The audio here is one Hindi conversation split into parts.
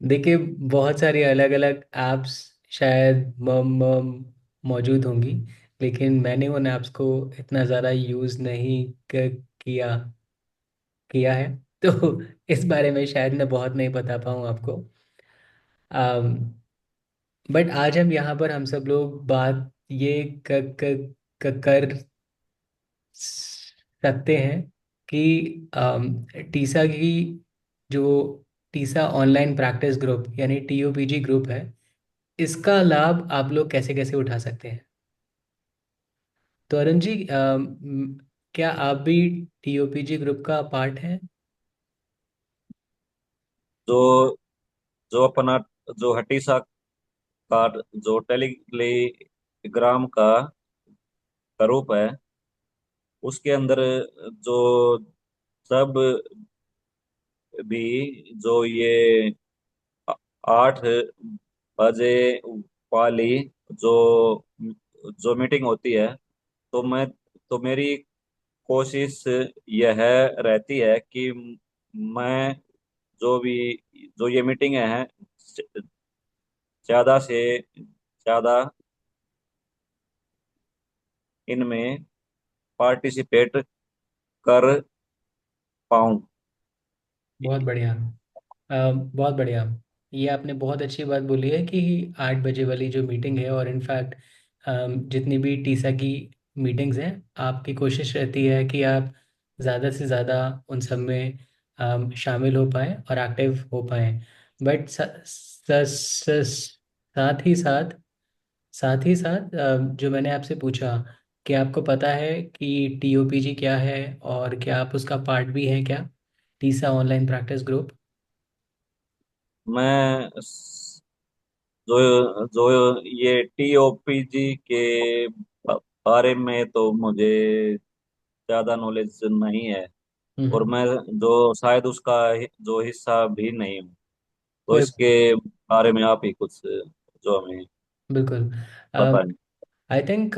देखिए, बहुत सारी अलग अलग ऐप्स शायद मौजूद होंगी, लेकिन मैंने उन ऐप्स को इतना ज़्यादा यूज़ नहीं किया किया है। तो इस बारे में शायद मैं बहुत नहीं बता पाऊँ आपको। बट आज हम यहाँ पर हम सब लोग बात ये कर सकते हैं कि टीसा की जो टीसा ऑनलाइन प्रैक्टिस ग्रुप यानी टीओपीजी ग्रुप है, इसका लाभ आप लोग कैसे कैसे उठा सकते हैं। तो अरुण जी, क्या आप भी टीओपीजी ग्रुप का पार्ट हैं? जो जो अपना जो हटीसा कार्ड जो टेलीग्राम का स्वरूप है, उसके अंदर जो सब भी जो ये 8 बजे वाली जो जो मीटिंग होती है, तो मेरी कोशिश यह रहती है कि मैं जो भी जो ये मीटिंगें हैं, ज्यादा से ज्यादा इनमें पार्टिसिपेट कर पाऊं। बहुत बढ़िया। बहुत बढ़िया। ये आपने बहुत अच्छी बात बोली है कि 8 बजे वाली जो मीटिंग है, और इनफैक्ट जितनी भी टीसा की मीटिंग्स हैं, आपकी कोशिश रहती है कि आप ज़्यादा से ज़्यादा उन सब में शामिल हो पाएँ और एक्टिव हो पाएँ। बट साथ ही साथ जो मैंने आपसे पूछा कि आपको पता है कि टीओपीजी क्या है, और क्या आप उसका पार्ट भी हैं क्या, टीसा ऑनलाइन प्रैक्टिस ग्रुप? मैं जो जो ये टीओपीजी के बारे में तो मुझे ज्यादा नॉलेज नहीं है, और हम्म। मैं जो शायद उसका जो हिस्सा भी नहीं हूँ। तो कोई इसके बारे में आप ही कुछ जो हमें बिल्कुल। बताएं। आई थिंक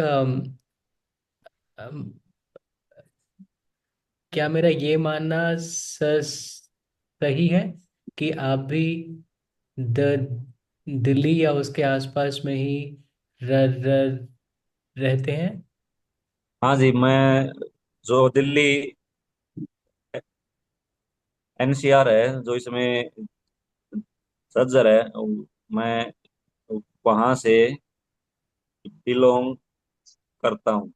क्या मेरा ये मानना सही है कि आप भी द दिल्ली या उसके आसपास में ही रहते हैं? हाँ जी, मैं जो दिल्ली एनसीआर है जो इसमें सज्जर है, मैं वहां से बिलोंग करता हूँ।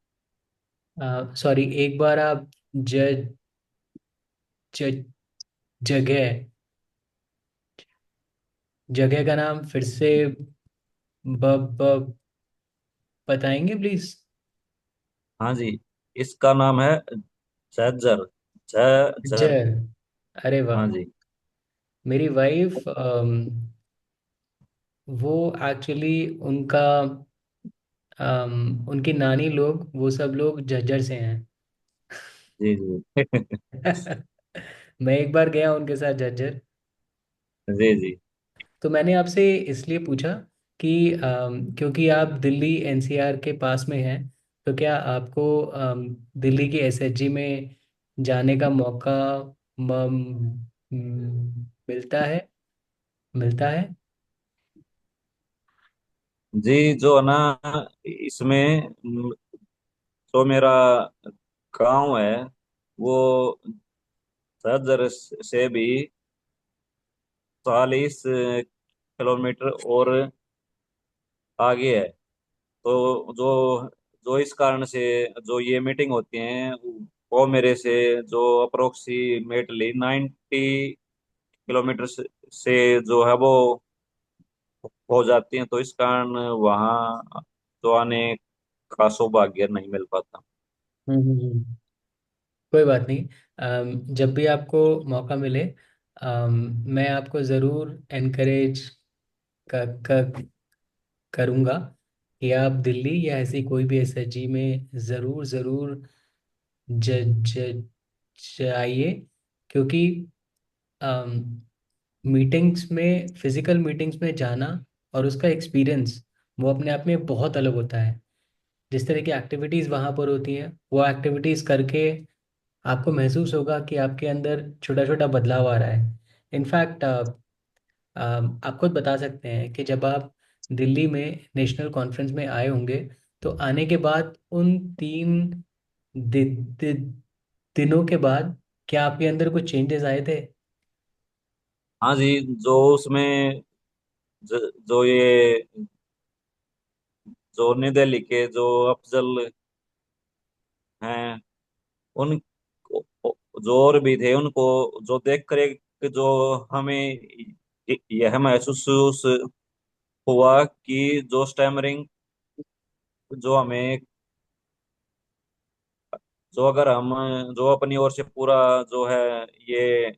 सॉरी, एक बार आप ज, ज, जगह जगह का नाम फिर से बताएंगे प्लीज? हाँ जी, इसका नाम है झज्जर। झज्जर। जर। अरे वाह। हाँ जी। मेरी वाइफ, वो एक्चुअली उनका उनकी नानी लोग, वो सब लोग झज्जर से हैं। जी जी। मैं एक बार गया उनके साथ झज्जर। जी जी। तो मैंने आपसे इसलिए पूछा कि क्योंकि आप दिल्ली एनसीआर के पास में हैं, तो क्या आपको दिल्ली की एसएचजी में जाने का मौका मिलता है? मिलता है? जी, जो है ना, इसमें जो मेरा गांव है वो झज्जर से भी 40 किलोमीटर और आगे है। तो जो जो इस कारण से जो ये मीटिंग होती हैं, वो मेरे से जो अप्रोक्सीमेटली 90 किलोमीटर से जो है वो हो जाती हैं। तो इस कारण वहाँ तो आने का सौभाग्य नहीं मिल पाता। कोई बात नहीं। जब भी आपको मौका मिले, मैं आपको ज़रूर एनकरेज करूँगा कि आप दिल्ली या ऐसी कोई भी एसएचजी में ज़रूर ज़रूर ज जाइए। क्योंकि मीटिंग्स में, फिजिकल मीटिंग्स में जाना और उसका एक्सपीरियंस, वो अपने आप में बहुत अलग होता है। जिस तरह की एक्टिविटीज़ वहाँ पर होती हैं, वो एक्टिविटीज़ करके आपको महसूस होगा कि आपके अंदर छोटा छोटा बदलाव आ रहा है। इनफैक्ट आप खुद बता सकते हैं कि जब आप दिल्ली में नेशनल कॉन्फ्रेंस में आए होंगे, तो आने के बाद उन 3 दिनों के बाद क्या आपके अंदर कुछ चेंजेस आए थे? हाँ जी। जो उसमें जो ये जो नई दिल्ली के जो अफजल हैं, उन जो और भी थे, उनको जो देख कर एक जो हमें यह महसूस हुआ कि जो स्टैमरिंग जो हमें जो अगर हम जो अपनी ओर से पूरा जो है ये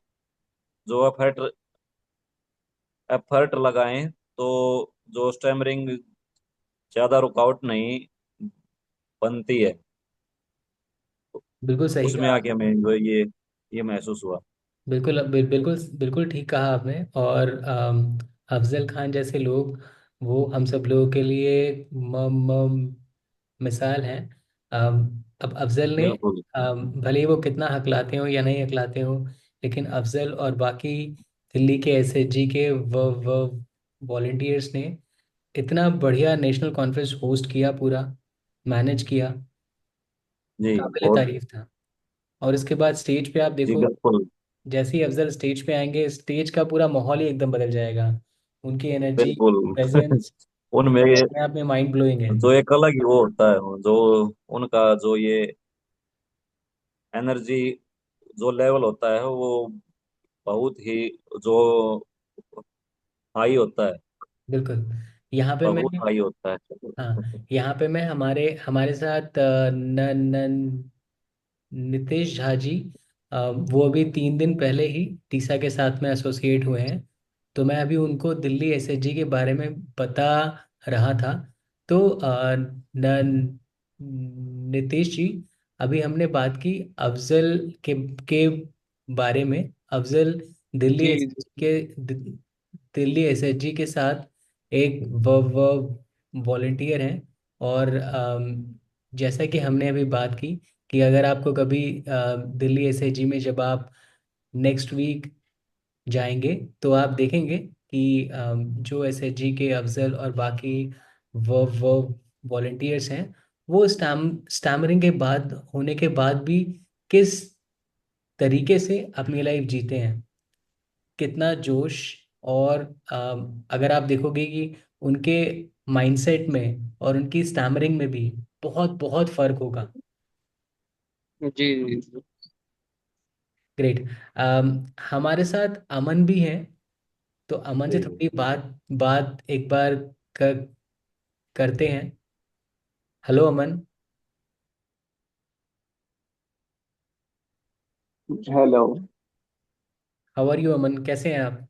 जो एफर्ट लगाएं, तो जो स्टैमरिंग ज्यादा रुकावट नहीं बनती है। बिल्कुल सही उसमें कहा। आके हमें जो ये महसूस हुआ। बिल्कुल बिल्कुल ठीक कहा आपने। और अफजल खान जैसे लोग, वो हम सब लोगों के लिए मिसाल हैं। अब अफजल ने, बिल्कुल। भले ही वो कितना हकलाते हो या नहीं हकलाते हो, लेकिन अफजल और बाकी दिल्ली के एसएचजी के व वॉलंटियर्स ने इतना बढ़िया नेशनल कॉन्फ्रेंस होस्ट किया, पूरा मैनेज किया। जी काबिल बहुत। तारीफ था। और इसके बाद स्टेज पे आप जी देखो, बिल्कुल। जैसे ही अफजल स्टेज पे आएंगे, स्टेज का पूरा माहौल ही एकदम बदल जाएगा। उनकी एनर्जी, बिल्कुल। प्रेजेंस उनमें अपने आप में माइंड ब्लोइंग है। जो एक अलग ही वो होता है, जो उनका जो ये एनर्जी जो लेवल होता है वो बहुत ही जो हाई होता है। बिल्कुल। यहाँ पे मैं, बहुत हाई होता है। हाँ, यहाँ पे मैं हमारे हमारे साथ नितेश झा जी, वो अभी 3 दिन पहले ही टीसा के साथ में एसोसिएट हुए हैं। तो मैं अभी उनको दिल्ली एसएचजी के बारे में बता रहा था। तो नितेश जी, अभी हमने बात की अफजल के बारे में। अफजल दिल्ली जी जी। एसएचजी दिल्ली एसएचजी के साथ एक वॉलंटियर हैं। और जैसा कि हमने अभी बात की कि अगर आपको कभी दिल्ली एसएचजी में जब आप नेक्स्ट वीक जाएंगे, तो आप देखेंगे कि जो एसएचजी के अफजल और बाकी वो वॉलंटियर्स हैं, वो स्टैमरिंग के बाद होने के बाद भी किस तरीके से अपनी लाइफ जीते हैं, कितना जोश। और अगर आप देखोगे कि उनके माइंडसेट में और उनकी स्टैमरिंग में भी बहुत बहुत फर्क होगा। जी जी। ग्रेट। हमारे साथ अमन भी है। तो अमन से जी। थोड़ी बात बात एक बार कर, करते हैं। Hello Aman. Hello. How are you Aman, कैसे हैं आप?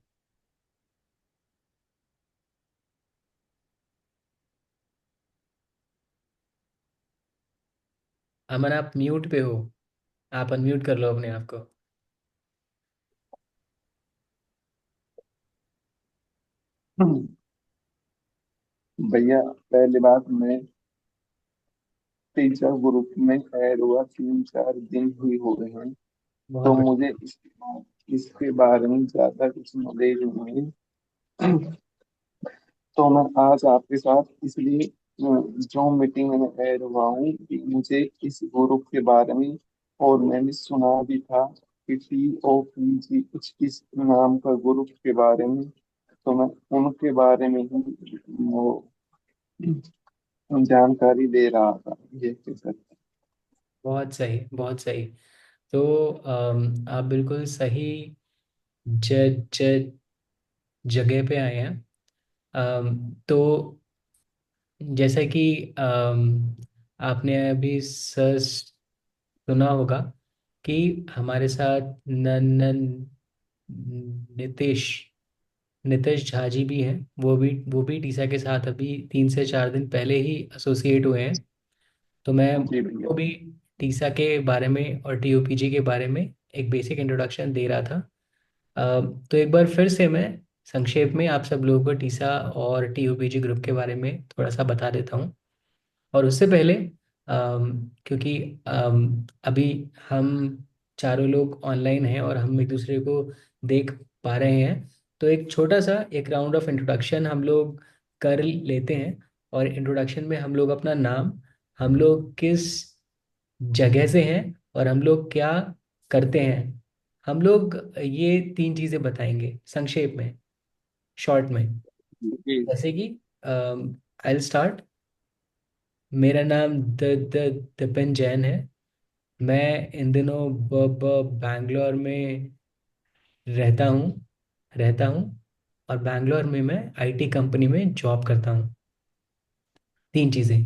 अमन, आप म्यूट पे हो। आप अनम्यूट कर लो अपने आप को। भैया, पहली बात, मैं टीचर ग्रुप में ऐड हुआ 3-4 दिन ही हुए हैं। बहुत तो बढ़िया। मुझे इसके बारे में ज्यादा कुछ नॉलेज नहीं है। तो मैं आज आपके साथ इसलिए जो मीटिंग में ऐड हुआ हूँ कि मुझे इस ग्रुप के बारे में, और मैंने सुना भी था कि TOPG कुछ इस नाम का ग्रुप के बारे में। तो मैं उनके बारे में ही वो जानकारी दे रहा था, ये सर। बहुत सही, बहुत सही। तो आप बिल्कुल सही ज, ज, जगह पे आए हैं। तो जैसा कि आपने अभी सर सुना होगा कि हमारे साथ नितेश नितेश झा जी भी हैं। वो भी टीसा के साथ अभी 3 से 4 दिन पहले ही एसोसिएट हुए हैं। तो मैं जी भैया। उनको भी टीसा के बारे में और टीओपीजी के बारे में एक बेसिक इंट्रोडक्शन दे रहा था। तो एक बार फिर से मैं संक्षेप में आप सब लोगों को टीसा और टीओपीजी ग्रुप के बारे में थोड़ा सा बता देता हूँ। और उससे पहले क्योंकि अभी हम चारों लोग ऑनलाइन हैं और हम एक दूसरे को देख पा रहे हैं, तो एक छोटा सा एक राउंड ऑफ इंट्रोडक्शन हम लोग कर लेते हैं। और इंट्रोडक्शन में हम लोग अपना नाम, हम लोग किस जगह से हैं, और हम लोग क्या करते हैं, हम लोग ये तीन चीज़ें बताएंगे संक्षेप में, शॉर्ट में। जी। जैसे कि आई विल स्टार्ट। मेरा नाम द द दीपन जैन है। मैं इन दिनों बैंगलोर में रहता हूँ और बैंगलोर में मैं आईटी कंपनी में जॉब करता हूँ। तीन चीज़ें।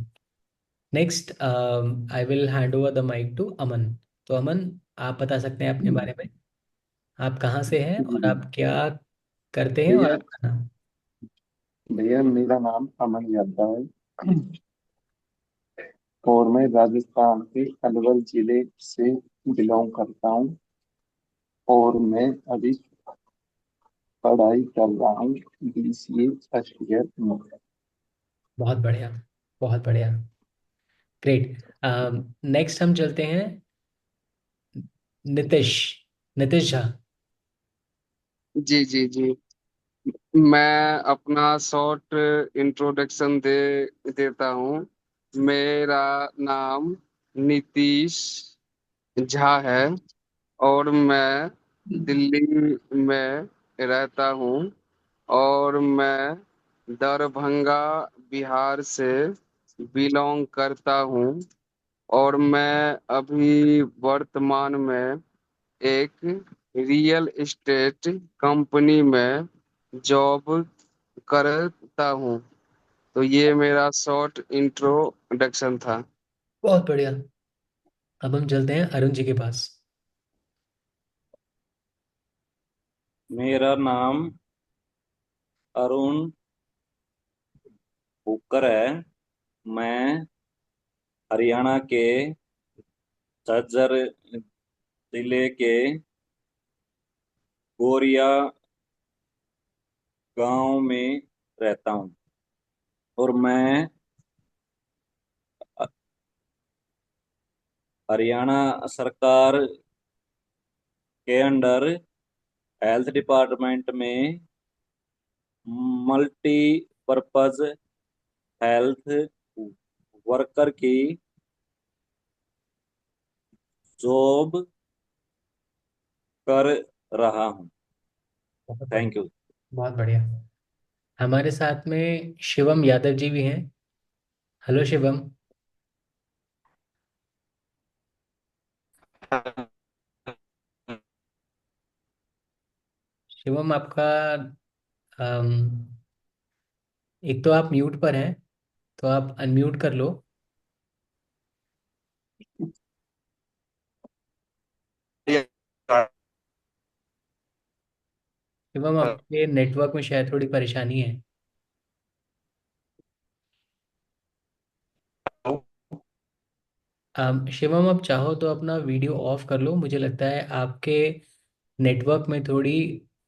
Next, I will hand over the mic to Aman. तो अमन, आप बता सकते हैं अपने बारे में, आप कहाँ से हैं और जी आप क्या करते हैं और भैया, आपका नाम। भैया मेरा नाम अमन यादव है और मैं राजस्थान के अलवर जिले से बिलोंग करता हूँ। और मैं अभी पढ़ाई कर रहा हूँ BCA फर्स्ट ईयर में। बहुत बढ़िया, बहुत बढ़िया, ग्रेट। नेक्स्ट हम चलते हैं नितिश, नितिश झा। जी जी जी। मैं अपना शॉर्ट इंट्रोडक्शन देता हूँ। मेरा नाम नीतीश झा है और मैं दिल्ली में रहता हूँ और मैं दरभंगा बिहार से बिलोंग करता हूँ। और मैं अभी वर्तमान में एक रियल एस्टेट कंपनी में जॉब करता हूँ। तो ये मेरा शॉर्ट इंट्रोडक्शन था। बहुत बढ़िया। अब हम चलते हैं अरुण जी के पास। मेरा नाम अरुण भुक्कर है। मैं हरियाणा के झज्जर जिले के गोरिया गांव में रहता हूँ। और मैं हरियाणा सरकार के अंडर हेल्थ डिपार्टमेंट में मल्टीपर्पज हेल्थ वर्कर की जॉब कर रहा हूँ। बहुत बढ़िया, थैंक यू। बहुत बढ़िया। हमारे साथ में शिवम यादव जी भी हैं। हेलो शिवम। शिवम आपका, अम, एक तो आप म्यूट पर हैं, तो आप अनम्यूट कर लो। शिवम, आपके नेटवर्क में शायद थोड़ी परेशानी है। शिवम, आप चाहो तो अपना वीडियो ऑफ कर लो, मुझे लगता है आपके नेटवर्क में थोड़ी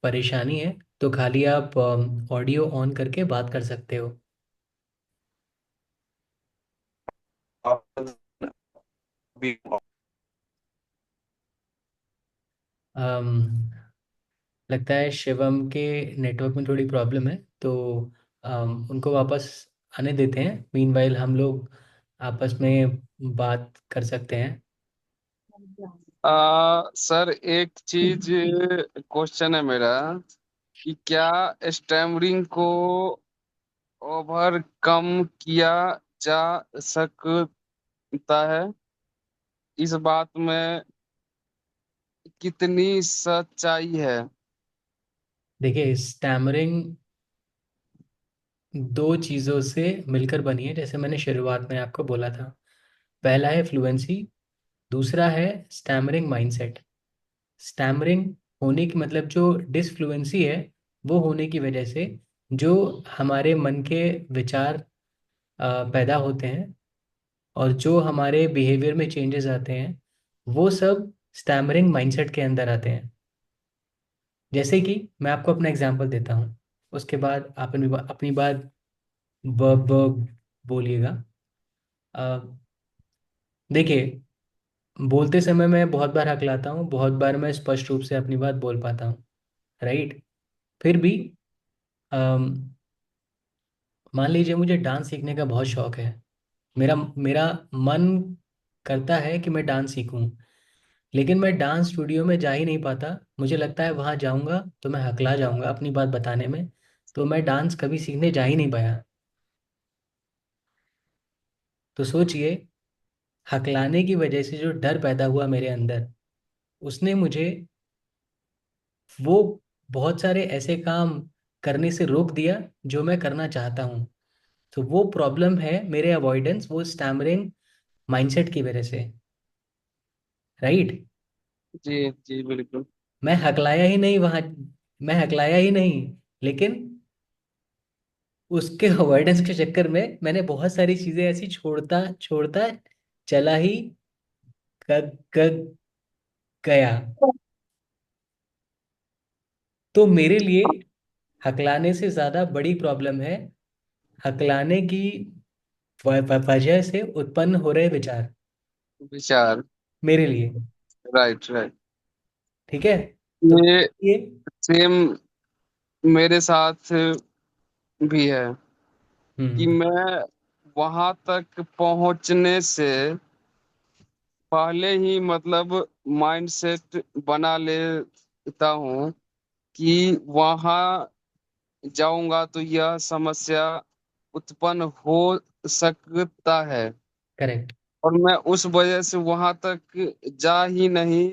परेशानी है, तो खाली आप ऑडियो ऑन करके बात कर सकते हो। अम, लगता है शिवम के नेटवर्क में थोड़ी प्रॉब्लम है, तो उनको वापस आने देते हैं। मीनवाइल हम लोग आपस में बात कर सकते हैं। सर एक चीज क्वेश्चन है मेरा कि क्या स्टैमरिंग को ओवरकम किया जा सकता है? इस बात में कितनी सच्चाई है? देखिए, स्टैमरिंग दो चीज़ों से मिलकर बनी है, जैसे मैंने शुरुआत में आपको बोला था। पहला है फ्लुएंसी, दूसरा है स्टैमरिंग माइंडसेट। स्टैमरिंग होने की मतलब जो डिसफ्लुएंसी है, वो होने की वजह से जो हमारे मन के विचार पैदा होते हैं और जो हमारे बिहेवियर में चेंजेस आते हैं, वो सब स्टैमरिंग माइंडसेट के अंदर आते हैं। जैसे कि मैं आपको अपना एग्जांपल देता हूँ, उसके बाद आप अपनी बात बोलिएगा। अ, देखिए, बोलते समय मैं बहुत बार हकलाता हूँ, बहुत बार मैं स्पष्ट रूप से अपनी बात बोल पाता हूँ। राइट। फिर भी अम, मान लीजिए मुझे डांस सीखने का बहुत शौक है, मेरा मेरा मन करता है कि मैं डांस सीखूं, लेकिन मैं डांस स्टूडियो में जा ही नहीं पाता। मुझे लगता है वहां जाऊंगा तो मैं हकला जाऊंगा अपनी बात बताने में, तो मैं डांस कभी सीखने जा ही नहीं पाया। तो सोचिए, हकलाने की वजह से जो डर पैदा हुआ मेरे अंदर, उसने मुझे वो बहुत सारे ऐसे काम करने से रोक दिया जो मैं करना चाहता हूँ। तो वो प्रॉब्लम है मेरे अवॉइडेंस, वो स्टैमरिंग माइंडसेट की वजह से। राइट। जी जी बिल्कुल। मैं हकलाया ही नहीं वहां, मैं हकलाया ही नहीं, लेकिन उसके अवॉइडेंस के चक्कर में मैंने बहुत सारी चीजें ऐसी छोड़ता छोड़ता चला ही ग, गया। तो मेरे लिए हकलाने से ज्यादा बड़ी प्रॉब्लम है हकलाने की वजह से उत्पन्न हो रहे विचार, विचार। मेरे लिए। Right right. ठीक है। तो ये ये सेम मेरे साथ भी है कि हम्म। मैं वहां तक पहुंचने से पहले ही मतलब माइंड सेट बना लेता हूँ कि वहां जाऊंगा तो यह समस्या उत्पन्न हो सकता है, करेक्ट। और मैं उस वजह से वहां तक जा ही नहीं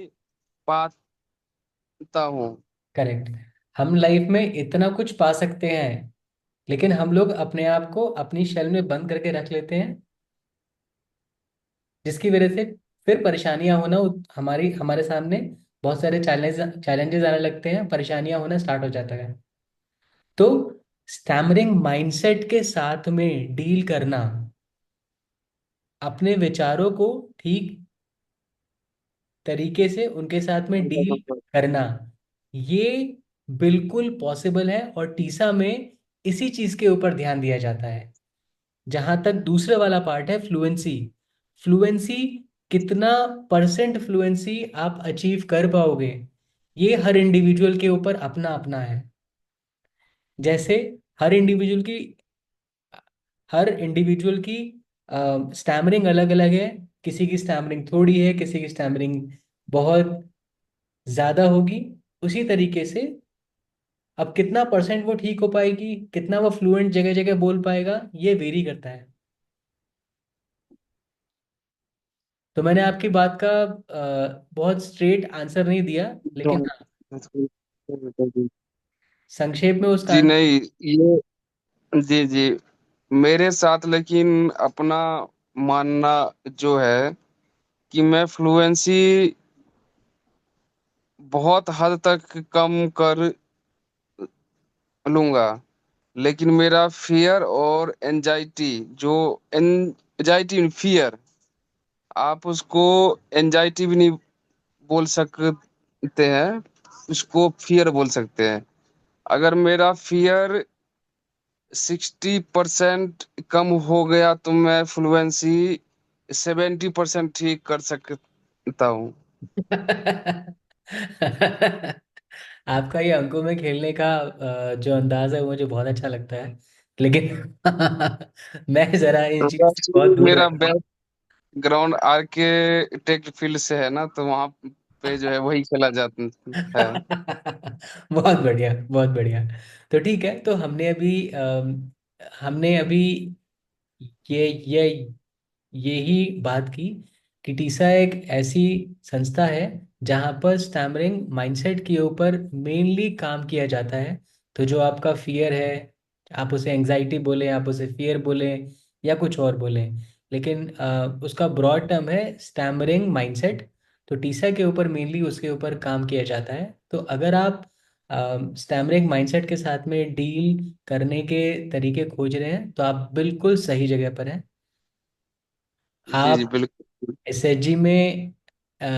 पाता हूँ। करेक्ट। हम लाइफ में इतना कुछ पा सकते हैं, लेकिन हम लोग अपने आप को अपनी शेल में बंद करके रख लेते हैं, जिसकी वजह से फिर परेशानियां होना हमारी हमारे सामने बहुत सारे चैलेंजेस आने लगते हैं, परेशानियां होना स्टार्ट हो जाता है। तो स्टैमरिंग माइंडसेट के साथ में डील करना, अपने विचारों को ठीक तरीके से उनके साथ में डील करना, ये बिल्कुल पॉसिबल है। और टीसा में इसी चीज के ऊपर ध्यान दिया जाता है। जहां तक दूसरे वाला पार्ट है, फ्लुएंसी। फ्लुएंसी, कितना परसेंट फ्लुएंसी आप अचीव कर पाओगे, ये हर इंडिविजुअल के ऊपर अपना अपना है। जैसे हर इंडिविजुअल की हर इंडिविजुअल की स्टैमरिंग अलग अलग है। किसी की स्टैमरिंग थोड़ी है, किसी की स्टैमरिंग बहुत ज्यादा होगी। उसी तरीके से अब कितना परसेंट वो ठीक हो पाएगी, कितना वो फ्लुएंट जगह जगह बोल पाएगा, ये वेरी करता है। तो मैंने आपकी बात का बहुत स्ट्रेट आंसर नहीं दिया, लेकिन हाँ, संक्षेप में उसका जी आंसर। नहीं, ये जी जी मेरे साथ लेकिन अपना मानना जो है कि मैं फ्लुएंसी बहुत हद तक कम कर लूंगा, लेकिन मेरा फियर और एंजाइटी, जो एंजाइटी फियर, आप उसको एंजाइटी भी नहीं बोल सकते हैं, उसको फियर बोल सकते हैं। अगर मेरा फियर 60% कम हो गया तो मैं फ्लुएंसी 70% ठीक कर सकता हूँ। आपका ये अंकों में खेलने का जो अंदाज है वो मुझे बहुत अच्छा लगता है, लेकिन मैं जरा इन चीज से बहुत दूर मेरा रहता हूँ। बैकग्राउंड आर्किटेक्ट फील्ड से है ना, तो वहाँ पे जो है वही खेला जाता है। बहुत बढ़िया, बहुत बढ़िया। तो ठीक है, तो हमने अभी ये यही बात की कि टीसा एक ऐसी संस्था है जहां पर स्टैमरिंग माइंडसेट के ऊपर मेनली काम किया जाता है। तो जो आपका फियर है, आप उसे एंजाइटी बोलें, आप उसे फियर बोलें, या कुछ और बोलें, लेकिन उसका ब्रॉड टर्म है स्टैमरिंग माइंडसेट। तो टीसा के ऊपर मेनली उसके ऊपर काम किया जाता है। तो अगर आप स्टैमरिंग माइंडसेट के साथ में डील करने के तरीके खोज रहे हैं, तो आप बिल्कुल सही जगह पर हैं। जी जी आप बिल्कुल। एसएचजी में अ,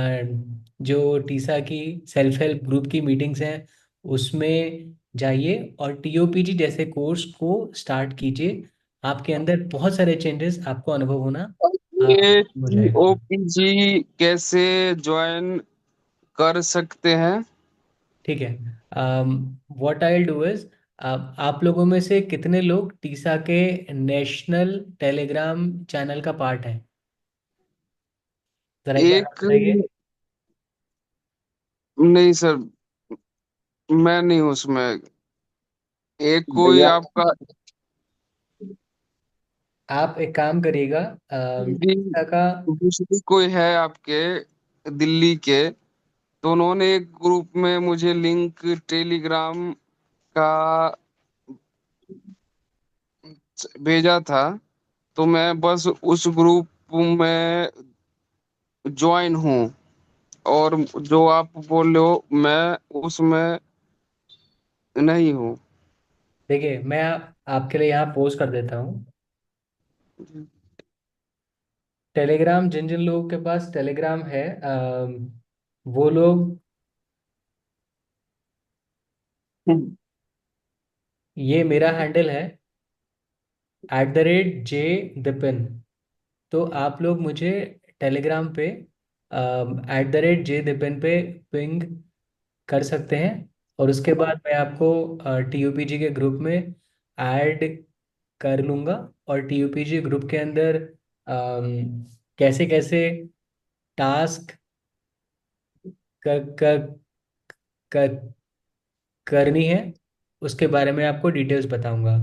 जो टीसा की सेल्फ हेल्प ग्रुप की मीटिंग्स हैं, उसमें जाइए और टीओपीजी जैसे कोर्स को स्टार्ट कीजिए। आपके अंदर बहुत सारे चेंजेस आपको अनुभव होना ये हो जाएगा। ओपीजी कैसे ज्वाइन कर सकते हैं? ठीक है। व्हाट आई डू इज, आप लोगों में से कितने लोग टीसा के नेशनल टेलीग्राम चैनल का पार्ट है? जरा एक बार आप एक, बताइए। नहीं सर, मैं नहीं हूँ उसमें। एक कोई भैया, आपका, आप एक काम करिएगा, जी, टीसा का। दूसरी कोई है आपके दिल्ली के, तो उन्होंने एक ग्रुप में मुझे लिंक टेलीग्राम का भेजा था, तो मैं बस उस ग्रुप में ज्वाइन हूँ। और जो आप बोल रहे हो, मैं उसमें नहीं हूँ। देखिए, मैं आपके लिए यहाँ पोस्ट कर देता हूँ। टेलीग्राम, जिन जिन लोगों के पास टेलीग्राम है, वो लोग, ये मेरा हैंडल है @J Dipin। तो आप लोग मुझे टेलीग्राम पे @J Dipin पे पिंग कर सकते हैं। और उसके बाद मैं आपको TUPG के ग्रुप में ऐड कर लूँगा। और TUPG ग्रुप के अंदर कैसे कैसे टास्क कर, कर, कर, करनी है, उसके बारे में आपको डिटेल्स बताऊंगा।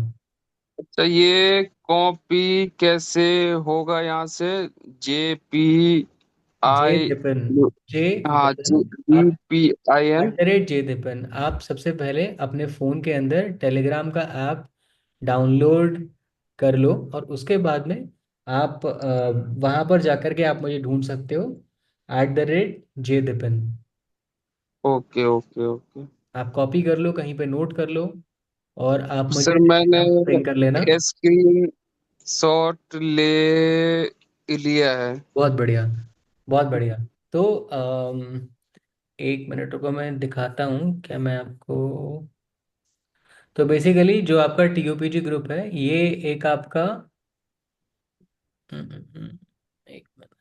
अच्छा, ये कॉपी कैसे होगा यहाँ से? जे JPI, दिपन, जे हाँ, दिपन आप JPIN। @J Dipan, आप सबसे पहले अपने फ़ोन के अंदर टेलीग्राम का ऐप डाउनलोड कर लो। और उसके बाद में आप वहाँ पर जाकर के आप मुझे ढूंढ सकते हो @J Dipan। Okay okay okay. आप कॉपी कर लो, कहीं पे नोट कर लो, और आप मुझे सर, मैंने टेलीग्राम पर पिंग कर लेना। स्क्रीन शॉट ले लिया है। बहुत बढ़िया, बहुत बढ़िया। तो एक मिनट रुको, मैं दिखाता हूँ क्या मैं आपको। तो बेसिकली जो आपका TUPG ग्रुप है, ये एक आपका, एक मिनट।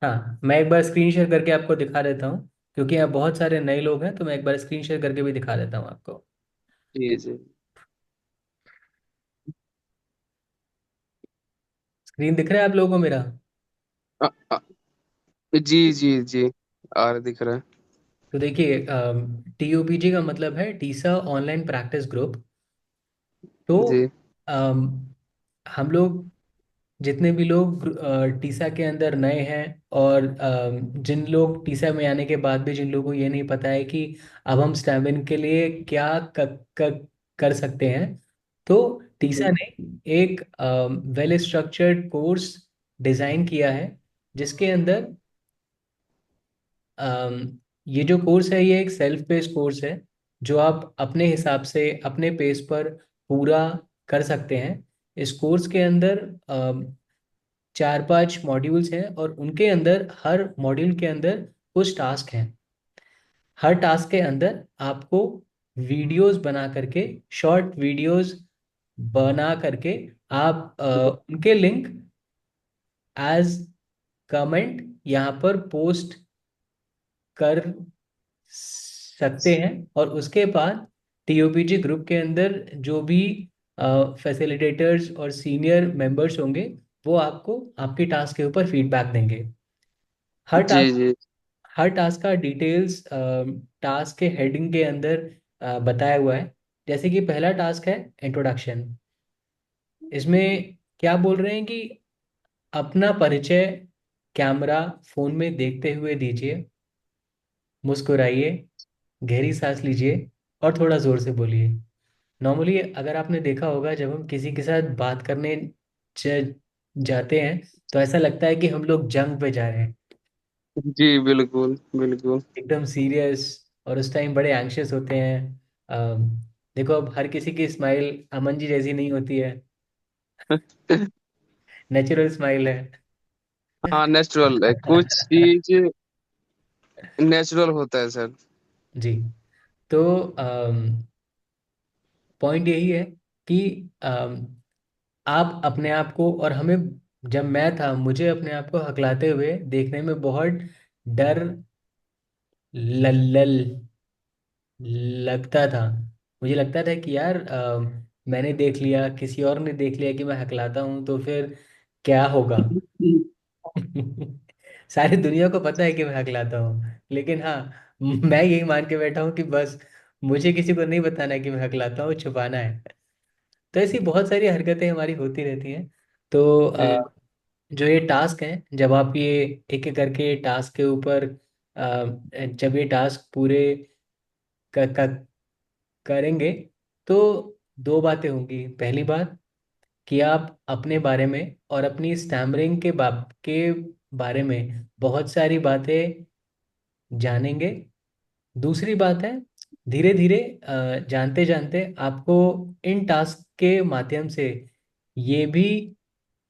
हाँ, मैं एक बार स्क्रीन शेयर करके आपको दिखा देता हूँ, क्योंकि यहाँ बहुत सारे नए लोग हैं, तो मैं एक बार स्क्रीन शेयर करके भी दिखा देता हूँ आपको। जी जी। स्क्रीन दिख रहा है आप लोगों को मेरा? अ, अ, जी जी जी, आ रहा, दिख रहा है। तो देखिए, TUPG का मतलब है टीसा ऑनलाइन प्रैक्टिस ग्रुप। तो जी अम, हम लोग, जितने भी लोग टीसा के अंदर नए हैं, और जिन लोग टीसा में आने के बाद भी जिन लोगों को ये नहीं पता है कि अब हम स्टैमिन के लिए क्या कर सकते हैं, तो टीसा जी ने एक वेल स्ट्रक्चर्ड कोर्स डिज़ाइन किया है, जिसके अंदर ये जो कोर्स है, ये एक सेल्फ पेस कोर्स है, जो आप अपने हिसाब से अपने पेस पर पूरा कर सकते हैं। इस कोर्स के अंदर 4-5 मॉड्यूल्स हैं, और उनके अंदर, हर मॉड्यूल के अंदर कुछ टास्क हैं। हर टास्क के अंदर आपको वीडियोस बना करके, शॉर्ट वीडियोस बना करके, आप उनके लिंक एज कमेंट यहाँ पर पोस्ट कर सकते हैं। और उसके बाद TUPG ग्रुप के अंदर जो भी फैसिलिटेटर्स और सीनियर मेंबर्स होंगे, वो आपको आपके टास्क के ऊपर फीडबैक देंगे। हर जी टास्क जी हर टास्क का डिटेल्स टास्क के हेडिंग के अंदर बताया हुआ है। जैसे कि पहला टास्क है इंट्रोडक्शन। इसमें क्या बोल रहे हैं कि अपना परिचय कैमरा फोन में देखते हुए दीजिए, मुस्कुराइए, गहरी सांस लीजिए, और थोड़ा जोर से बोलिए। नॉर्मली अगर आपने देखा होगा, जब हम किसी के साथ बात करने जाते हैं, तो ऐसा लगता है कि हम लोग जंग पे जा रहे हैं, जी, बिल्कुल बिल्कुल। एकदम सीरियस, और उस टाइम बड़े एंग्शियस होते हैं। अम, देखो, अब हर किसी की स्माइल अमन जी जैसी नहीं होती है, नेचुरल स्माइल है। हाँ, नेचुरल है, कुछ चीज नेचुरल होता है सर। जी। तो पॉइंट यही है कि आप अपने आप को, और हमें जब मैं था, मुझे अपने आप को हकलाते हुए देखने में बहुत डर लल लगता था। मुझे लगता था कि यार मैंने देख लिया, किसी और ने देख लिया कि मैं हकलाता हूँ, तो फिर क्या होगा। सारी दुनिया को पता है कि मैं हकलाता हूँ, लेकिन हाँ, मैं यही मान के बैठा हूँ कि बस मुझे किसी को नहीं बताना है कि मैं हकलाता हूँ, छुपाना है। तो ऐसी बहुत सारी हरकतें हमारी होती रहती हैं। तो जी जो ये टास्क हैं, जब आप ये एक एक करके टास्क के ऊपर जब ये टास्क पूरे करेंगे, तो दो बातें होंगी। पहली बात कि आप अपने बारे में और अपनी स्टैमरिंग के बारे में बहुत सारी बातें जानेंगे। दूसरी बात है, धीरे धीरे जानते जानते आपको इन टास्क के माध्यम से ये भी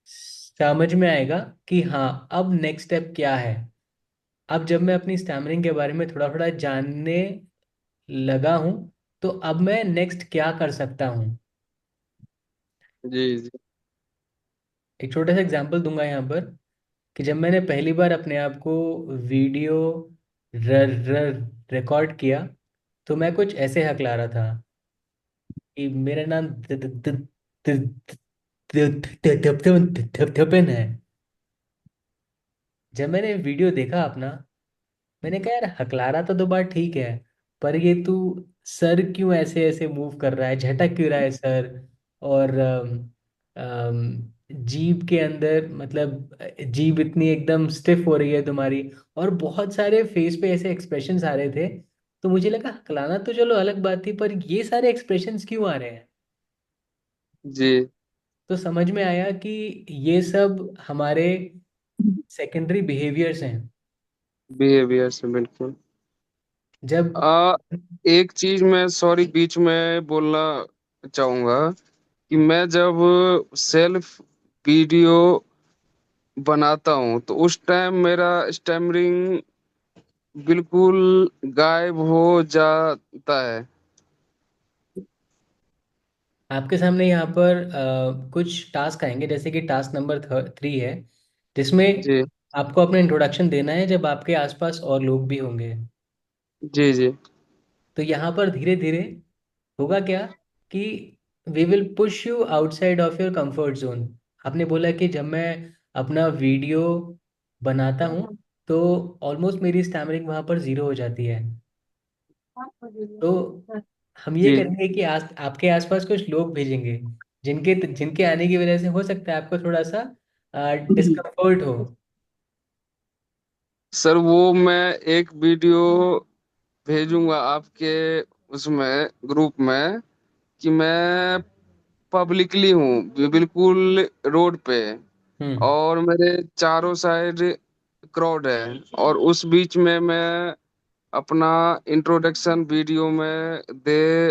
समझ में आएगा कि हाँ, अब नेक्स्ट स्टेप क्या है। अब जब मैं अपनी स्टैमरिंग के बारे में थोड़ा थोड़ा जानने लगा हूँ, तो अब मैं नेक्स्ट क्या कर सकता हूँ। जी जी एक छोटा सा एग्जांपल दूंगा यहाँ पर, कि जब मैंने पहली बार अपने आप को वीडियो रिकॉर्ड किया, तो मैं कुछ ऐसे हकला रहा था कि मेरा नाम थपिन है। जब मैंने वीडियो देखा अपना, मैंने कहा यार, हकला रहा था तो बात ठीक है, पर ये तू सर क्यों ऐसे ऐसे मूव कर रहा है, झटक क्यों रहा है सर, और जीभ के अंदर, मतलब जीभ इतनी एकदम स्टिफ हो रही है तुम्हारी, और बहुत सारे फेस पे ऐसे एक्सप्रेशंस आ रहे थे। तो मुझे लगा हकलाना तो चलो अलग बात थी, पर ये सारे एक्सप्रेशंस क्यों आ रहे हैं। जी। तो समझ में आया कि ये सब हमारे सेकेंडरी बिहेवियर्स हैं। बिहेवियर से बिल्कुल। जब आ एक चीज मैं सॉरी बीच में बोलना चाहूंगा कि मैं जब सेल्फ वीडियो बनाता हूँ तो उस टाइम मेरा स्टैमरिंग बिल्कुल गायब हो जाता है। आपके सामने यहाँ पर कुछ टास्क आएंगे, जैसे कि टास्क नंबर 3 है, जिसमें जी आपको अपना इंट्रोडक्शन देना है जब आपके आसपास और लोग भी होंगे। जी जी तो यहाँ पर धीरे धीरे होगा क्या, कि we will push you outside of your comfort zone. आपने बोला कि जब मैं अपना वीडियो बनाता हूँ, तो ऑलमोस्ट मेरी स्टैमरिंग वहाँ पर ज़ीरो हो जाती है। तो हम ये जी करेंगे कि आपके आसपास कुछ लोग भेजेंगे, जिनके जिनके आने की वजह से हो सकता है आपको थोड़ा सा डिस्कम्फर्ट हो। सर वो मैं एक वीडियो भेजूंगा आपके उसमें ग्रुप में कि मैं पब्लिकली हूँ बिल्कुल रोड पे हम्म। और मेरे चारों साइड क्राउड है और उस बीच में मैं अपना इंट्रोडक्शन वीडियो में दे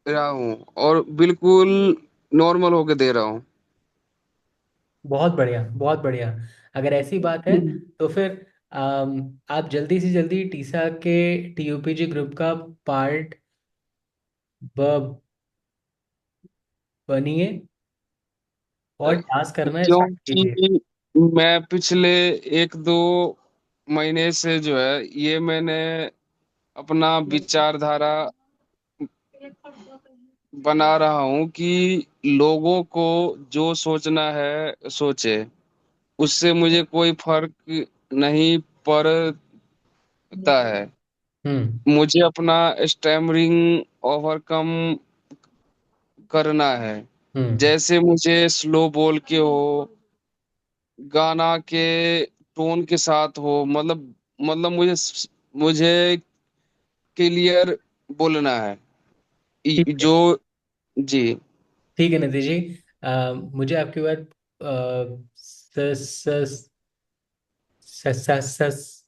रहा हूँ और बिल्कुल नॉर्मल होके दे रहा हूँ। बहुत बढ़िया, बहुत बढ़िया। अगर ऐसी बात है, तो फिर आप जल्दी से जल्दी टीसा के टीयूपीजी ग्रुप का पार्ट बनिए और टास्क करना स्टार्ट कीजिए। क्योंकि मैं पिछले एक दो महीने से जो है ये मैंने अपना विचारधारा बना रहा हूँ कि लोगों को जो सोचना है सोचे, उससे मुझे कोई फर्क नहीं पड़ता है। हम्म। मुझे अपना स्टैमरिंग ओवरकम करना है। हम्म। जैसे मुझे स्लो बोल के हो, गाना के टोन के साथ हो, मतलब मुझे क्लियर बोलना है। ठीक है। जो जी ठीक है निधि जी, मुझे आपकी बात स, स,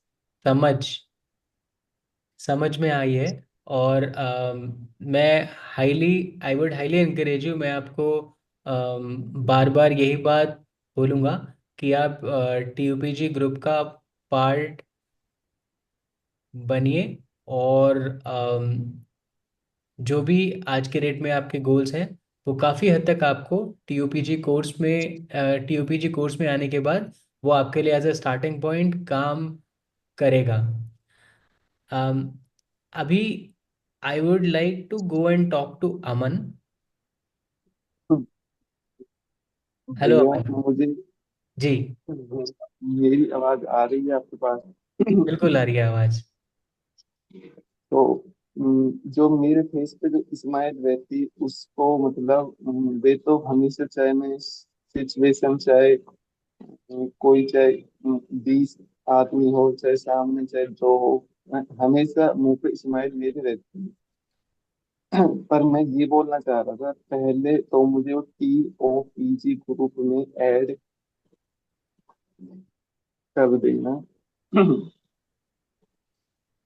समझ समझ में आई है। और मैं highly I would highly encourage you, मैं आपको बार बार यही बात बोलूँगा कि आप टीयूपीजी ग्रुप का पार्ट बनिए। और जो भी आज के डेट में आपके गोल्स हैं, वो काफ़ी हद तक आपको टीयूपीजी कोर्स में आने के बाद वो आपके लिए एज अ स्टार्टिंग पॉइंट काम करेगा। um, अभी I would like to go and talk to Aman. Hello भैया अमन। मुझे जी। मेरी आवाज आ रही है आपके पास? बिल्कुल आ रही है आवाज़। तो जो मेरे फेस पे जो स्माइल रहती उसको मतलब वे तो हमेशा, चाहे मैं सिचुएशन, चाहे कोई, चाहे 20 आदमी हो, चाहे सामने, चाहे दो हो, हमेशा मुंह पे स्माइल मेरे रहती है। पर मैं ये बोलना चाह रहा था, पहले तो मुझे वो TOPG ग्रुप में ऐड कर देना।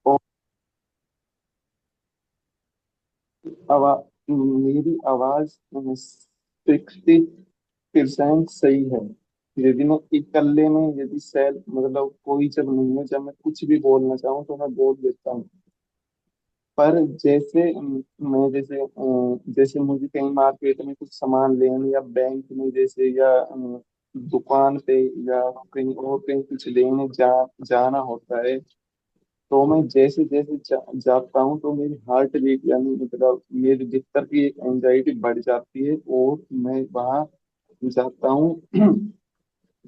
और मेरी आवाज 60% सही है। यदि मैं इकल्ले में, यदि सेल मतलब कोई जब नहीं है, जब मैं कुछ भी बोलना चाहूँ तो मैं बोल देता हूँ। पर जैसे जैसे मुझे कहीं मार्केट में कुछ सामान लेने, या बैंक में जैसे, या दुकान पे, या कहीं और कहीं कुछ लेने जाना होता है, तो मैं जैसे जैसे जाता हूँ तो मेरी हार्ट बीट, यानी मतलब मेरे भीतर की एक एंजाइटी बढ़ जाती है, और मैं वहाँ जाता हूँ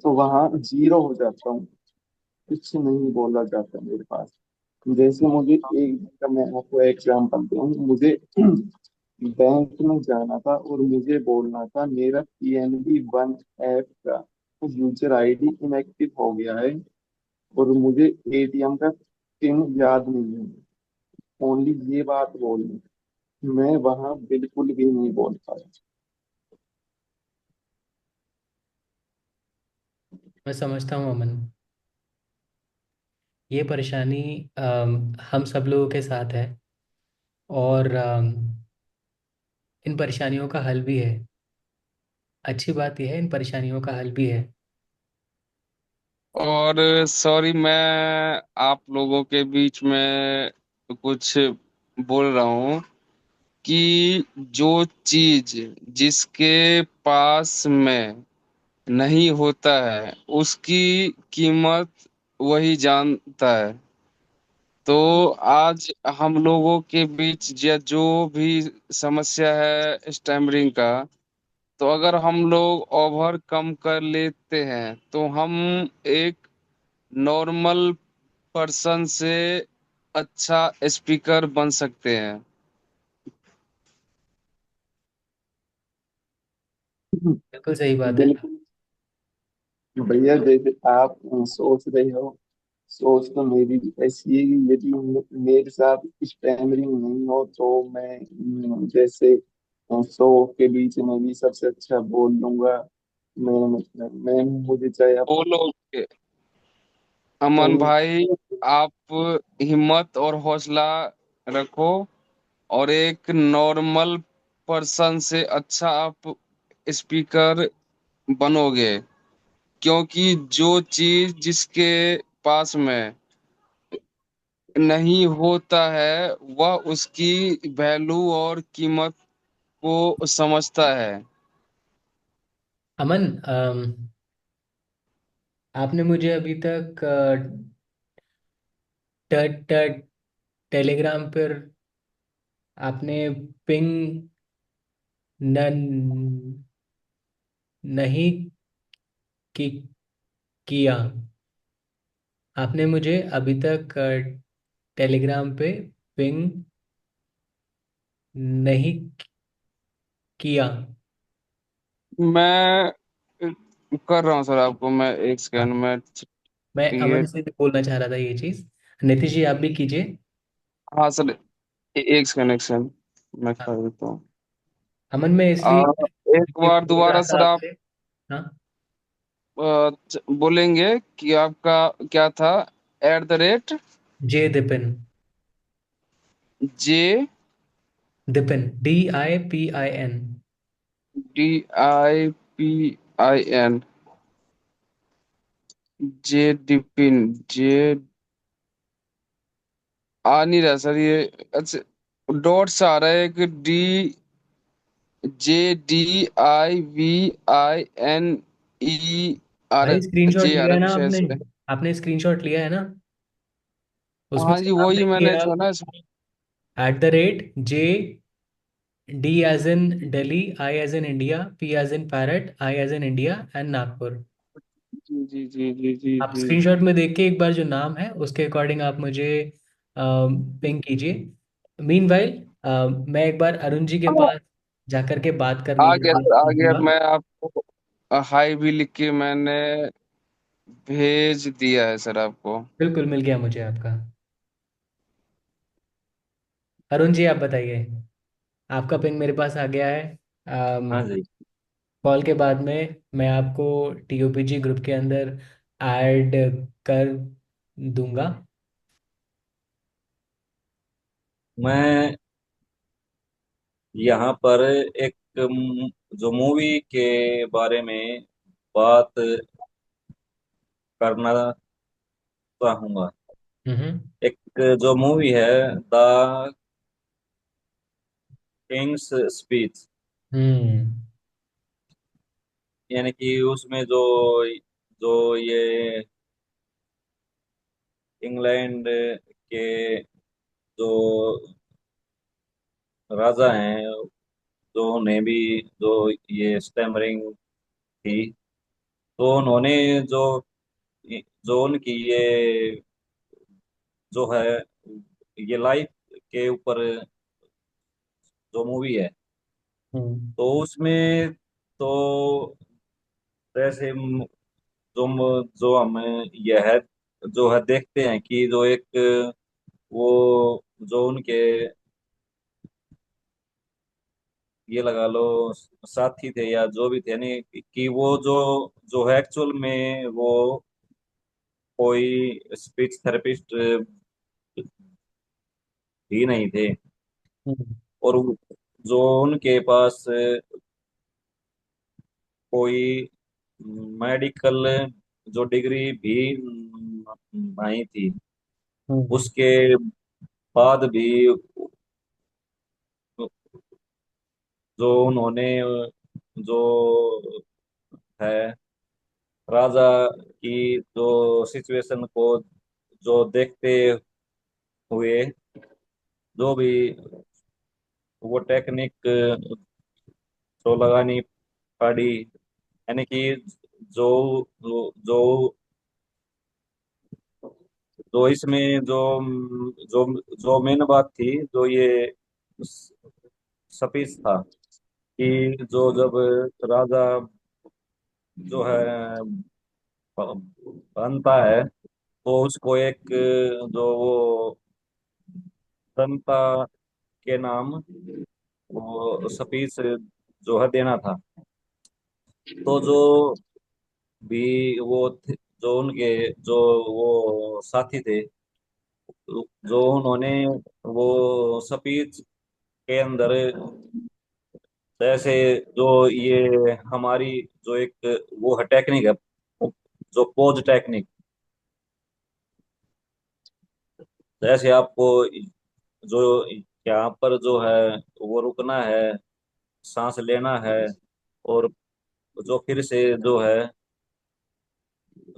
तो वहाँ जीरो हो जाता हूँ। कुछ नहीं बोला जाता मेरे पास। जैसे मुझे एक का मैं आपको एग्जांपल दूं, मुझे बैंक में जाना था और मुझे बोलना था मेरा PNB 1 ऐप का यूजर आईडी इनएक्टिव हो गया है, और मुझे ATM का पिन याद नहीं है। ओनली ये बात बोलनी, मैं वहां बिल्कुल भी नहीं बोल पाया। मैं समझता हूँ अमन। ये परेशानी हम सब लोगों के साथ है, और इन परेशानियों का हल भी है। अच्छी बात यह है, इन परेशानियों का हल भी है। और सॉरी, मैं आप लोगों के बीच में कुछ बोल रहा हूँ कि जो चीज जिसके पास में नहीं होता है उसकी कीमत वही जानता है। तो आज हम लोगों के बीच जो भी समस्या है स्टैमरिंग का, तो अगर हम लोग ओवरकम कर लेते हैं तो हम एक नॉर्मल पर्सन से अच्छा स्पीकर बन सकते हैं। बिल्कुल सही बात है। बिल्कुल भैया, जैसे आप सोच रहे हो, सोच तो मेरी भी ऐसी है कि यदि मेरे साथ स्टैमरिंग नहीं हो तो मैं जैसे 100 के बीच में भी सबसे अच्छा बोल लूंगा। मैं मुझे चाहे आप बोलो अमन कहीं। भाई, आप हिम्मत और हौसला रखो, और एक नॉर्मल पर्सन से अच्छा आप स्पीकर बनोगे। क्योंकि जो चीज जिसके पास में नहीं होता है वह उसकी वैल्यू और कीमत को समझता है। अमन, आपने मुझे अभी तक ट, ट, टेलीग्राम पर आपने पिंग न, नहीं की, किया। आपने मुझे अभी तक टेलीग्राम पे पिंग नहीं किया। मैं कर रहा हूँ सर, आपको मैं एक हाँ, सेकंड में मैं अमन क्रिएट। से भी बोलना चाह रहा था ये चीज़। नीतीश जी, आप भी कीजिए। हाँ सर, एक सेकंड एक सेकंड, मैं हाँ, कर देता हूँ। अमन, मैं आ, इसलिए एक ये बार बोल रहा दोबारा था सर आप आपसे। हाँ, बोलेंगे कि आपका क्या था? @, जे दिपिन। जे दिपिन, DIPIN। DIPIN, जे डिपिन, जे आ नहीं रहा सर ये। अच्छा, डॉट से आ रहा है, एक डी भाई JDIVINER स्क्रीनशॉट जे आ लिया रहा है है ना कुछ आपने? ऐसे। आपने स्क्रीनशॉट लिया है ना? उसमें हाँ से जी, नाम वही देखिए मैंने जो है आप। ना @J, D as in Delhi, I as in India, P as in parrot, I as in India and Nagpur. जी जी जी जी जी आप जी। स्क्रीनशॉट में देख के एक बार जो नाम है उसके अकॉर्डिंग आप मुझे पिंग कीजिए। मीनवाइल मैं एक बार अरुण जी के पास जाकर के बात करने आ की गया सर, कोशिश आ गया। करूंगा। मैं आपको हाई भी लिख के मैंने भेज दिया है सर आपको। बिल्कुल मिल गया मुझे आपका। अरुण जी आप बताइए, आपका पिंग मेरे पास आ गया है। हाँ जी। कॉल के बाद में मैं आपको TOPG ग्रुप के अंदर ऐड कर दूंगा। मैं यहाँ पर एक जो मूवी के बारे में बात करना चाहूंगा। हम्म। एक जो मूवी है, द किंग्स स्पीच, हम्म। यानी कि उसमें जो जो ये इंग्लैंड के जो राजा हैं, जो उन्हें भी जो ये स्टैमरिंग थी, तो उन्होंने जो जो उनकी ये जो है ये लाइफ के ऊपर जो मूवी है, हम्म। तो उसमें तो जैसे जो हम यह जो है देखते हैं कि जो एक वो जो उनके ये लगा लो साथी थे या जो भी थे, नहीं कि वो जो जो है एक्चुअल में वो कोई स्पीच थेरेपिस्ट ही नहीं थे। हम्म। और जो उनके पास कोई मेडिकल जो डिग्री भी नहीं थी, हम्म। उसके बाद भी जो उन्होंने जो है राजा की जो सिचुएशन को जो देखते हुए जो भी वो टेक्निक जो लगानी पड़ी, यानी कि जो जो जो इसमें जो जो मेन बात थी, जो ये स्पीच था कि जो जब राजा जो है बनता है, तो उसको एक जो वो जनता के नाम वो स्पीच जो है देना था। तो जो भी वो जो उनके जो वो साथी थे, जो उन्होंने वो स्पीच के अंदर जैसे जो ये हमारी जो एक वो है टेक्निक है, जो पोज टेक्निक, जैसे आपको जो यहाँ पर जो है वो रुकना है, सांस लेना है, और जो फिर से जो है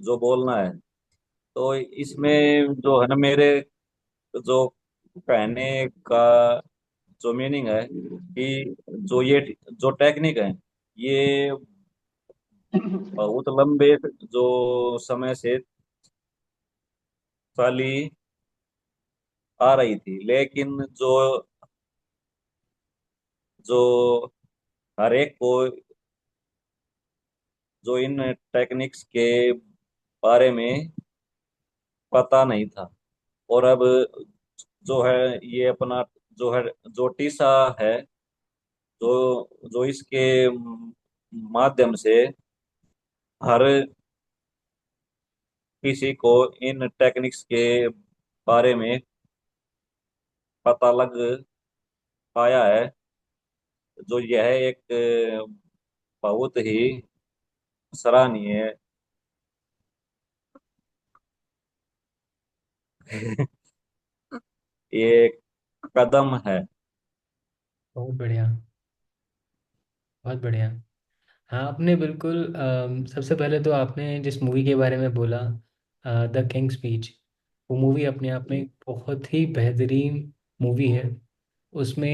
जो बोलना है। तो इसमें जो है ना मेरे जो कहने का जो मीनिंग है कि जो ये जो टेक्निक है, ये बहुत लंबे जो समय से चली आ रही थी, लेकिन जो जो हर एक को जो इन टेक्निक्स के बारे में पता नहीं था। और अब जो है ये अपना जो है जो टीसा है, जो जो इसके माध्यम से हर किसी को इन टेक्निक्स के बारे में पता लग पाया है, जो यह एक बहुत ही सराहनीय ये कदम है। बहुत बढ़िया। बहुत बढ़िया। हाँ, आपने बिल्कुल सबसे पहले तो आपने जिस मूवी के बारे में बोला, द किंग स्पीच, वो मूवी अपने आप में बहुत ही बेहतरीन मूवी है। उसमें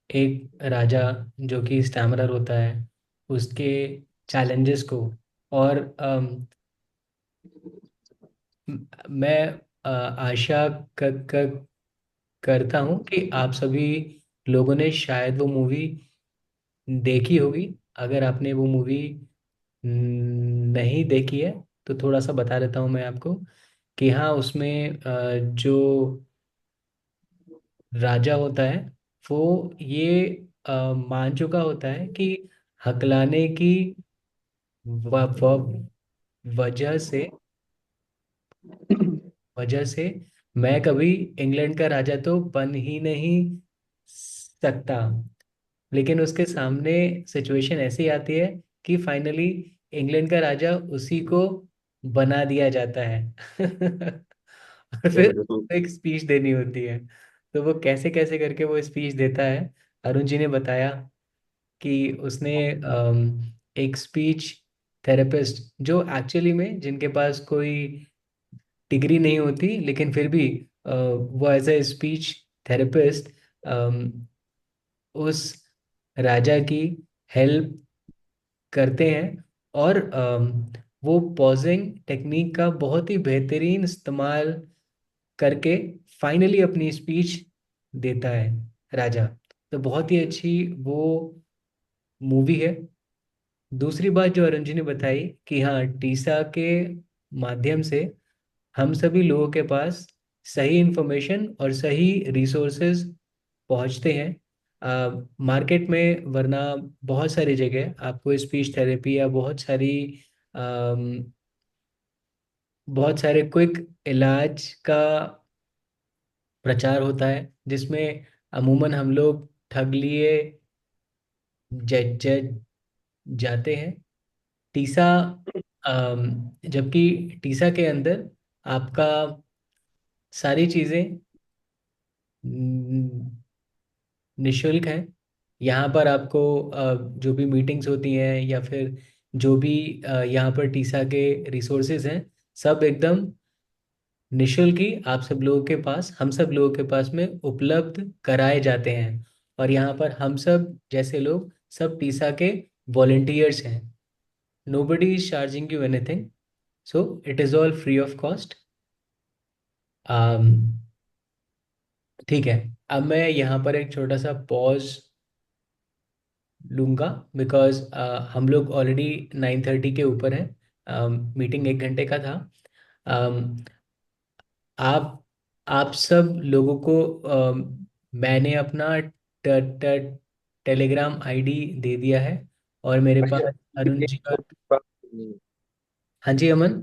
एक राजा जो कि स्टैमरर होता है, उसके चैलेंजेस को, और मैं आशा करता हूँ कि आप सभी लोगों ने शायद वो मूवी देखी होगी। अगर आपने वो मूवी नहीं देखी है तो थोड़ा सा बता देता हूँ मैं आपको कि हाँ, उसमें जो राजा होता है वो ये मान चुका होता है कि हकलाने की वजह से वजह से मैं कभी इंग्लैंड का राजा तो बन ही नहीं सकता। लेकिन उसके सामने सिचुएशन ऐसी आती है कि फाइनली इंग्लैंड का राजा उसी को बना दिया जाता है। और फिर बिल्कुल। एक स्पीच देनी होती है। तो वो कैसे कैसे करके वो स्पीच देता है, अरुण जी ने बताया कि उसने एक स्पीच थेरेपिस्ट, जो एक्चुअली में जिनके पास कोई डिग्री नहीं होती, लेकिन फिर भी वो एज ए स्पीच थेरेपिस्ट उस राजा की हेल्प करते हैं। और वो पॉजिंग टेक्निक का बहुत ही बेहतरीन इस्तेमाल करके फाइनली अपनी स्पीच देता है राजा। तो बहुत ही अच्छी वो मूवी है। दूसरी बात जो अरुण जी ने बताई कि हाँ, टीसा के माध्यम से हम सभी लोगों के पास सही इंफॉर्मेशन और सही रिसोर्सेज पहुंचते हैं मार्केट में। वरना बहुत सारी जगह आपको स्पीच थेरेपी या बहुत सारे क्विक इलाज का प्रचार होता है, जिसमें अमूमन हम लोग ठग लिए जाते हैं। टीसा जबकि टीसा के अंदर आपका सारी चीज़ें निशुल्क है। यहाँ पर आपको जो भी मीटिंग्स होती हैं या फिर जो भी यहाँ पर टीसा के रिसोर्सेज हैं, सब एकदम निशुल्क ही आप सब लोगों के पास, हम सब लोगों के पास में उपलब्ध कराए जाते हैं। और यहाँ पर हम सब जैसे लोग सब टीसा के वॉलेंटियर्स हैं। Nobody is charging you anything, so it is all free of cost. ठीक है। अब मैं यहाँ पर एक छोटा सा पॉज लूंगा, बिकॉज हम लोग ऑलरेडी 9:30 के ऊपर हैं। मीटिंग 1 घंटे का था। अम, आप आप सब लोगों को मैंने अपना टेलीग्राम आईडी दे दिया है। और मेरे भैया, पास अरुण एक जी का। छोटी बात करनी है। हाँ जी, अमन,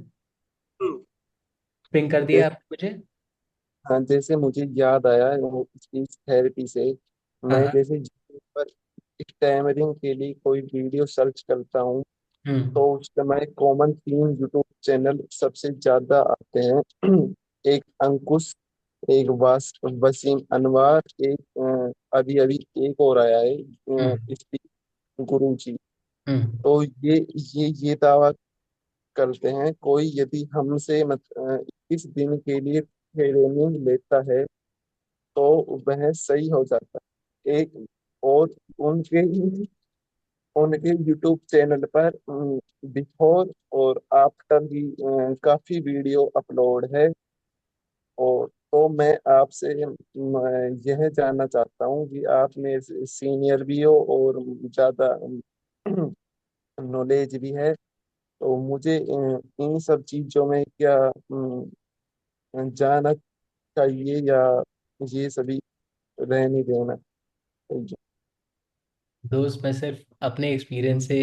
पिंग कर दिया जैसे, आपने मुझे। हाँ, जैसे मुझे याद आया वो स्पीच थेरेपी से, हाँ मैं हाँ। जैसे YouTube पर स्टैमरिंग के लिए कोई वीडियो सर्च करता हूँ, हम्म। तो उस समय कॉमन 3 YouTube चैनल सबसे ज्यादा आते हैं। एक अंकुश, एक वसीम अनवर, एक अभी अभी एक और आया है, हम्म। स्पीच गुरु जी। हम्म। तो ये दावा करते हैं, कोई यदि हमसे 21 दिन के लिए ट्रेनिंग लेता है तो वह सही हो जाता है। एक और उनके उनके यूट्यूब चैनल पर बिफोर और आफ्टर की काफी वीडियो अपलोड है। और तो मैं आपसे यह जानना चाहता हूँ कि आप में से सीनियर भी हो और ज्यादा नॉलेज भी है, तो मुझे इन सब चीजों में क्या जाना चाहिए या ये सभी रहने देना चाहिए? दोस्त, मैं सिर्फ अपने एक्सपीरियंस से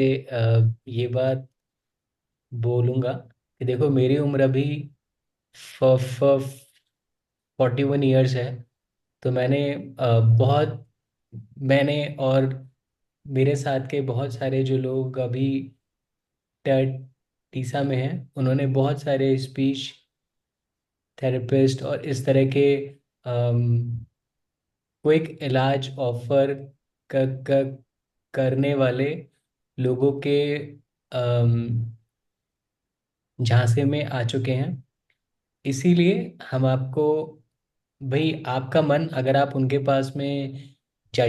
ये बात बोलूँगा कि देखो, मेरी उम्र अभी 41 ईयर्स है। तो बहुत मैंने और मेरे साथ के बहुत सारे जो लोग अभी टीसा में हैं, उन्होंने बहुत सारे स्पीच थेरेपिस्ट और इस तरह के क्विक इलाज ऑफर करने वाले लोगों के झांसे में आ चुके हैं। इसीलिए हम आपको, भाई आपका मन अगर आप उनके पास में चा,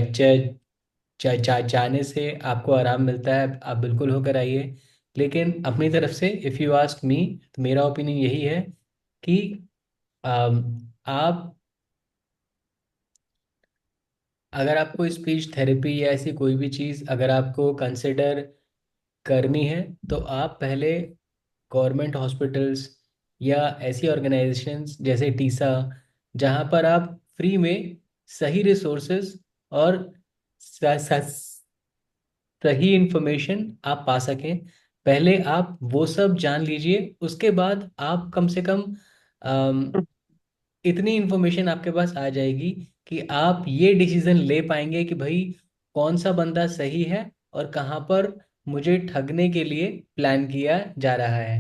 चा, जाने से आपको आराम मिलता है, आप बिल्कुल होकर आइए। लेकिन अपनी तरफ से इफ़ यू आस्क मी, तो मेरा ओपिनियन यही है कि आप, अगर आपको स्पीच थेरेपी या ऐसी कोई भी चीज़ अगर आपको कंसिडर करनी है, तो आप पहले गवर्नमेंट हॉस्पिटल्स या ऐसी ऑर्गेनाइजेशंस जैसे टीसा, जहां पर आप फ्री में सही रिसोर्सेज और सही इंफॉर्मेशन आप पा सकें, पहले आप वो सब जान लीजिए। उसके बाद आप कम से कम इतनी इंफॉर्मेशन आपके पास आ जाएगी कि आप ये डिसीजन ले पाएंगे कि भाई कौन सा बंदा सही है और कहाँ पर मुझे ठगने के लिए प्लान किया जा रहा है।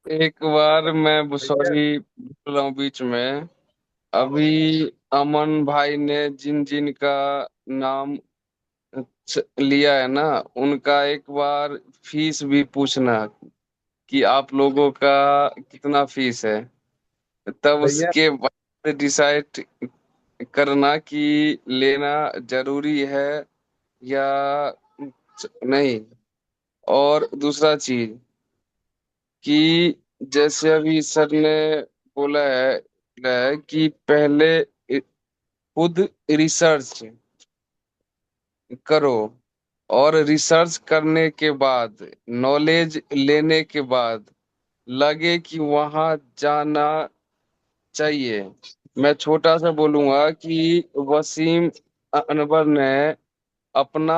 एक बार मैं भैया। सॉरी बोल रहा हूँ बीच में। अभी अमन भाई ने जिन जिन का नाम लिया है ना, उनका एक बार फीस भी पूछना कि आप लोगों का कितना फीस है, तब भैया। उसके बाद डिसाइड करना कि लेना जरूरी है या नहीं। और दूसरा चीज कि जैसे अभी सर ने बोला है कि पहले खुद रिसर्च करो, और रिसर्च करने के बाद, नॉलेज लेने के बाद लगे कि वहां जाना चाहिए। मैं छोटा सा बोलूंगा कि वसीम अनवर ने अपना